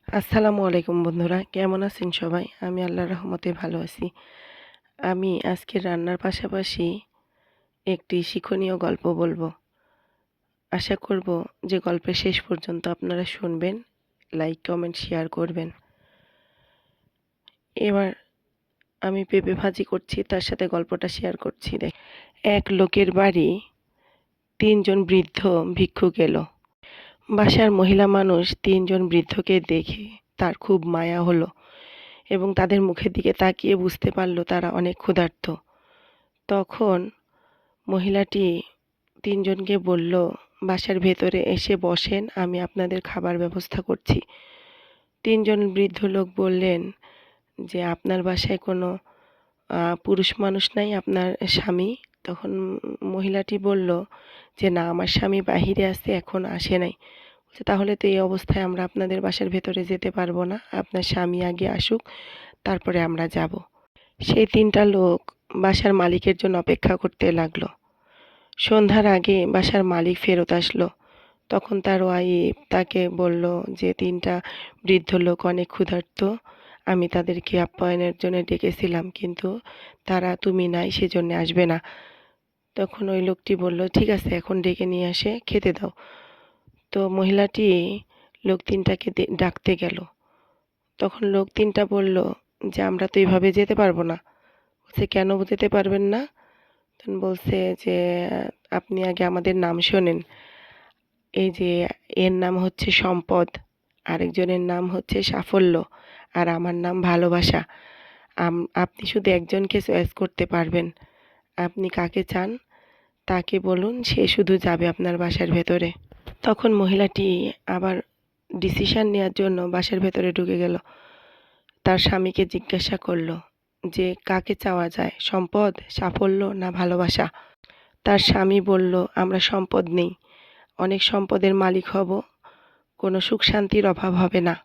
আসসালামু আলাইকুম বন্ধুরা, কেমন আছেন সবাই? আমি আল্লাহর রহমতে ভালো আছি। আমি আজকে রান্নার পাশাপাশি একটি শিক্ষণীয় গল্প বলবো। আশা করব যে গল্পের শেষ পর্যন্ত আপনারা শুনবেন, লাইক, কমেন্ট, শেয়ার করবেন। এবার আমি পেঁপে ভাজি করছি, তার সাথে গল্পটা শেয়ার করছি। এক লোকের বাড়ি ৩ জন বৃদ্ধ ভিক্ষুক এলো। বাসার মহিলা মানুষ ৩ জন বৃদ্ধকে দেখে তার খুব মায়া হলো এবং তাদের মুখের দিকে তাকিয়ে বুঝতে পারল তারা অনেক ক্ষুধার্ত। তখন মহিলাটি ৩ জনকে বলল, বাসার ভেতরে এসে বসেন, আমি আপনাদের খাবার ব্যবস্থা করছি। ৩ জন বৃদ্ধ লোক বললেন যে, আপনার বাসায় কোনো পুরুষ মানুষ নাই, আপনার স্বামী? তখন মহিলাটি বলল যে, না, আমার স্বামী বাহিরে আছে, এখন আসে নাই। বলছে, তাহলে তো এই অবস্থায় আমরা আপনাদের বাসার ভেতরে যেতে পারবো না, আপনার স্বামী আগে আসুক, তারপরে আমরা যাব। সেই ৩টা লোক বাসার মালিকের জন্য অপেক্ষা করতে লাগলো। সন্ধ্যার আগে বাসার মালিক ফেরত আসলো। তখন তার ওয়াইফ তাকে বলল যে, ৩টা বৃদ্ধ লোক অনেক ক্ষুধার্ত, আমি তাদেরকে আপ্যায়নের জন্য ডেকেছিলাম, কিন্তু তারা তুমি নাই, সেজন্য আসবে না। তখন ওই লোকটি বলল, ঠিক আছে, এখন ডেকে নিয়ে আসে, খেতে দাও। তো মহিলাটি লোক ৩টাকে ডাকতে গেল। তখন লোক ৩টা বলল যে, আমরা তো এইভাবে যেতে পারবো না। বলছে, কেন যেতে পারবেন না? তখন বলছে যে, আপনি আগে আমাদের নাম শোনেন। এই যে, এর নাম হচ্ছে সম্পদ, আরেকজনের নাম হচ্ছে সাফল্য, আর আমার নাম ভালোবাসা। আপনি শুধু একজনকে চয়েস করতে পারবেন। আপনি কাকে চান তাকে বলুন, সে শুধু যাবে আপনার বাসার ভেতরে। তখন মহিলাটি আবার ডিসিশন নেওয়ার জন্য বাসার ভেতরে ঢুকে গেল। তার স্বামীকে জিজ্ঞাসা করল যে, কাকে চাওয়া যায়, সম্পদ, সাফল্য না ভালোবাসা? তার স্বামী বলল, আমরা সম্পদ নেই, অনেক সম্পদের মালিক হব, কোনো সুখ শান্তির অভাব হবে না।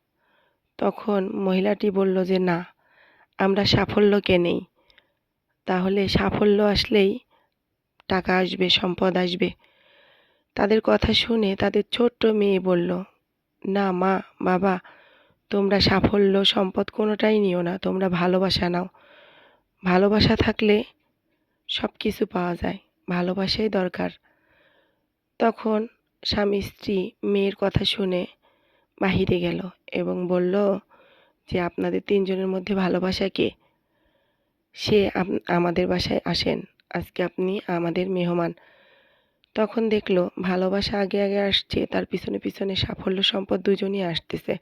তখন মহিলাটি বলল যে, না, আমরা সাফল্যকে নেই, তাহলে সাফল্য আসলেই টাকা আসবে, সম্পদ আসবে। তাদের কথা শুনে তাদের ছোট্ট মেয়ে বলল, না মা, বাবা, তোমরা সাফল্য সম্পদ কোনোটাই নিও না, তোমরা ভালোবাসা নাও। ভালোবাসা থাকলে সব কিছু পাওয়া যায়, ভালোবাসাই দরকার। তখন স্বামী স্ত্রী মেয়ের কথা শুনে বাহিরে গেল এবং বলল যে, আপনাদের ৩ জনের মধ্যে ভালোবাসা কে? সে আমাদের বাসায় আসেন, আজকে আপনি আমাদের মেহমান। তখন দেখলো ভালোবাসা আগে আগে আসছে, তার পিছনে পিছনে সাফল্য সম্পদ দুজনই আসতেছে।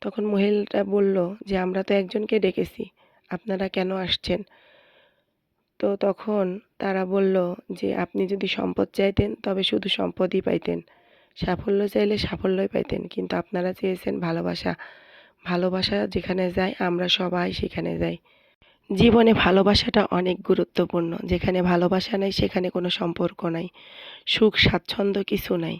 তখন মহিলাটা বলল যে, আমরা তো একজনকে ডেকেছি, আপনারা কেন আসছেন? তো তখন তারা বলল যে, আপনি যদি সম্পদ চাইতেন তবে শুধু সম্পদই পাইতেন, সাফল্য চাইলে সাফল্যই পাইতেন, কিন্তু আপনারা চেয়েছেন ভালোবাসা। ভালোবাসা যেখানে যায় আমরা সবাই সেখানে যাই। জীবনে ভালোবাসাটা অনেক গুরুত্বপূর্ণ। যেখানে ভালোবাসা নাই সেখানে কোনো সম্পর্ক নাই, সুখ স্বাচ্ছন্দ্য কিছু নাই।